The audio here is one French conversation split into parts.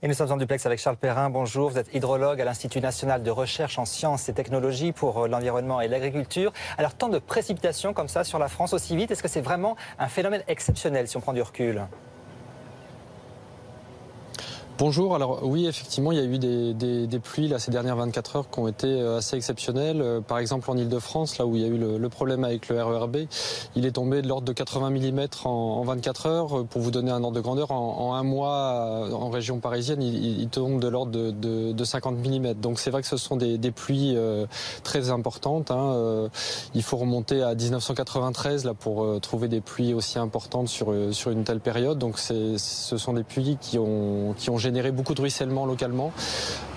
Et nous sommes en duplex avec Charles Perrin. Bonjour, vous êtes hydrologue à l'Institut national de recherche en sciences et technologies pour l'environnement et l'agriculture. Alors, tant de précipitations comme ça sur la France aussi vite, est-ce que c'est vraiment un phénomène exceptionnel si on prend du recul ? Bonjour, alors oui, effectivement, il y a eu des pluies là, ces dernières 24 heures qui ont été assez exceptionnelles. Par exemple, en Ile-de-France, là où il y a eu le problème avec le RERB, il est tombé de l'ordre de 80 mm en 24 heures. Pour vous donner un ordre de grandeur, en un mois, en région parisienne, il tombe de l'ordre de 50 mm. Donc c'est vrai que ce sont des pluies très importantes. Il faut remonter à 1993 là, pour trouver des pluies aussi importantes sur une telle période. Donc ce sont des pluies qui ont généré beaucoup de ruissellement localement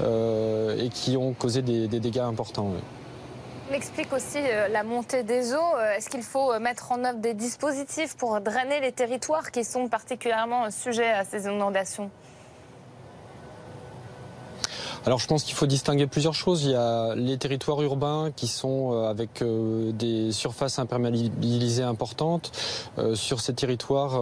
et qui ont causé des dégâts importants. Oui. On explique aussi la montée des eaux. Est-ce qu'il faut mettre en œuvre des dispositifs pour drainer les territoires qui sont particulièrement sujets à ces inondations ? Alors je pense qu'il faut distinguer plusieurs choses. Il y a les territoires urbains qui sont avec des surfaces imperméabilisées importantes. Sur ces territoires,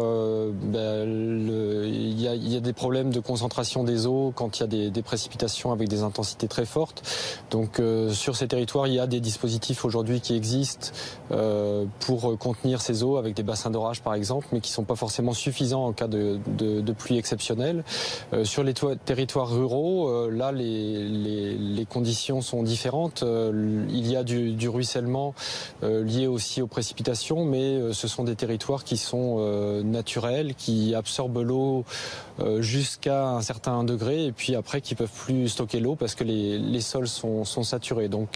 il y a des problèmes de concentration des eaux quand il y a des précipitations avec des intensités très fortes. Donc sur ces territoires, il y a des dispositifs aujourd'hui qui existent pour contenir ces eaux avec des bassins d'orage par exemple, mais qui ne sont pas forcément suffisants en cas de pluie exceptionnelle. Sur les territoires ruraux, là les conditions sont différentes. Il y a du ruissellement lié aussi aux précipitations, mais ce sont des territoires qui sont naturels, qui absorbent l'eau jusqu'à un certain degré et puis après qui peuvent plus stocker l'eau parce que les sols sont saturés. Donc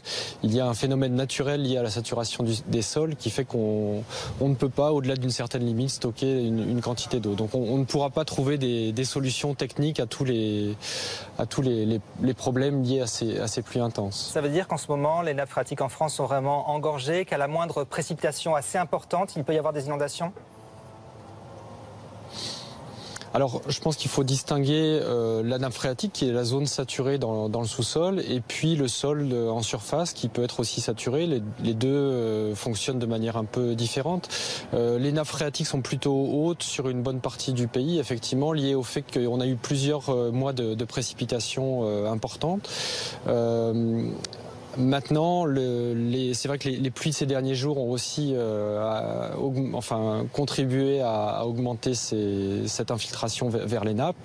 il y a un phénomène naturel lié à la saturation des sols qui fait qu'on ne peut pas, au-delà d'une certaine limite, stocker une quantité d'eau. Donc on ne pourra pas trouver des solutions techniques à tous les problèmes liés à ces pluies intenses. Ça veut dire qu'en ce moment, les nappes phréatiques en France sont vraiment engorgées, qu'à la moindre précipitation assez importante, il peut y avoir des inondations ? Alors, je pense qu'il faut distinguer la nappe phréatique, qui est la zone saturée dans le sous-sol, et puis le sol en surface, qui peut être aussi saturé. Les deux fonctionnent de manière un peu différente. Les nappes phréatiques sont plutôt hautes sur une bonne partie du pays, effectivement, liées au fait qu'on a eu plusieurs mois de précipitations importantes. Maintenant, c'est vrai que les pluies de ces derniers jours ont aussi contribué à augmenter cette infiltration vers les nappes,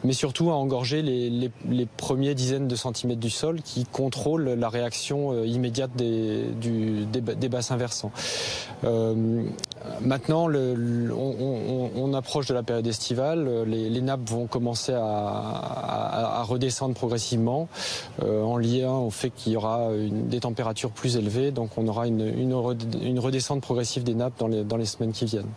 mais surtout à engorger les premiers dizaines de centimètres du sol qui contrôlent la réaction immédiate des bassins versants. Maintenant, on approche de la période estivale, les nappes vont commencer à redescendre progressivement en lien au fait qu'il y aura des températures plus élevées, donc on aura une redescente progressive des nappes dans les semaines qui viennent.